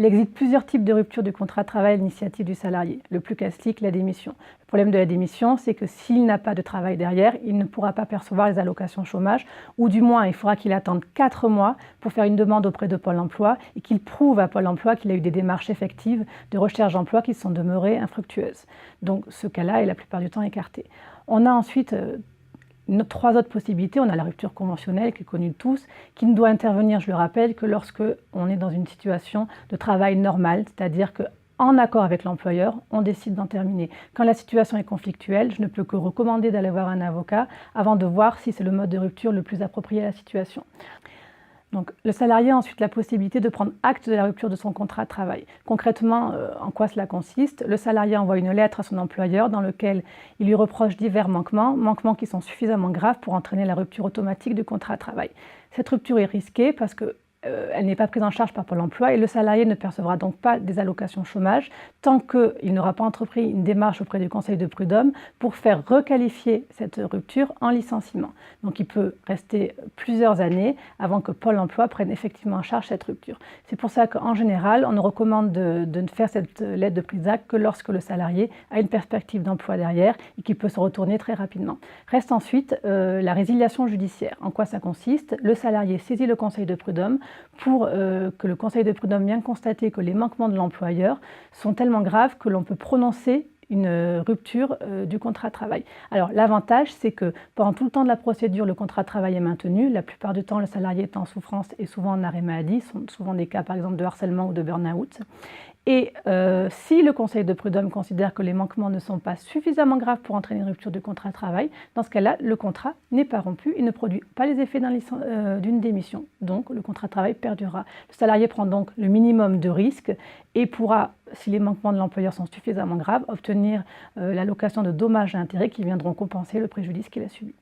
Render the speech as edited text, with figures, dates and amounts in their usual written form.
Il existe plusieurs types de rupture du contrat de travail à l'initiative du salarié. Le plus classique, la démission. Le problème de la démission, c'est que s'il n'a pas de travail derrière, il ne pourra pas percevoir les allocations chômage, ou du moins il faudra qu'il attende 4 mois pour faire une demande auprès de Pôle emploi et qu'il prouve à Pôle emploi qu'il a eu des démarches effectives de recherche d'emploi qui sont demeurées infructueuses. Donc ce cas-là est la plupart du temps écarté. On a ensuite 3 autres possibilités. On a la rupture conventionnelle qui est connue de tous, qui ne doit intervenir, je le rappelle, que lorsque on est dans une situation de travail normale, c'est-à-dire qu'en accord avec l'employeur, on décide d'en terminer. Quand la situation est conflictuelle, je ne peux que recommander d'aller voir un avocat avant de voir si c'est le mode de rupture le plus approprié à la situation. Donc, le salarié a ensuite la possibilité de prendre acte de la rupture de son contrat de travail. Concrètement, en quoi cela consiste? Le salarié envoie une lettre à son employeur dans laquelle il lui reproche divers manquements qui sont suffisamment graves pour entraîner la rupture automatique du contrat de travail. Cette rupture est risquée parce que elle n'est pas prise en charge par Pôle emploi et le salarié ne percevra donc pas des allocations chômage tant qu'il n'aura pas entrepris une démarche auprès du Conseil de prud'homme pour faire requalifier cette rupture en licenciement. Donc il peut rester plusieurs années avant que Pôle emploi prenne effectivement en charge cette rupture. C'est pour ça qu'en général, on ne recommande de ne faire cette lettre de prise d'acte que lorsque le salarié a une perspective d'emploi derrière et qu'il peut se retourner très rapidement. Reste ensuite la résiliation judiciaire. En quoi ça consiste? Le salarié saisit le Conseil de prud'homme pour que le Conseil de prud'homme vienne constater que les manquements de l'employeur sont tellement graves que l'on peut prononcer une rupture du contrat de travail. Alors l'avantage, c'est que pendant tout le temps de la procédure, le contrat de travail est maintenu. La plupart du temps, le salarié est en souffrance et souvent en arrêt maladie. Ce sont souvent des cas par exemple de harcèlement ou de burn-out. Et si le Conseil de prud'homme considère que les manquements ne sont pas suffisamment graves pour entraîner une rupture du contrat de travail, dans ce cas-là, le contrat n'est pas rompu et ne produit pas les effets d'une démission. Donc, le contrat de travail perdurera. Le salarié prend donc le minimum de risque et pourra, si les manquements de l'employeur sont suffisamment graves, obtenir l'allocation de dommages et intérêts qui viendront compenser le préjudice qu'il a subi.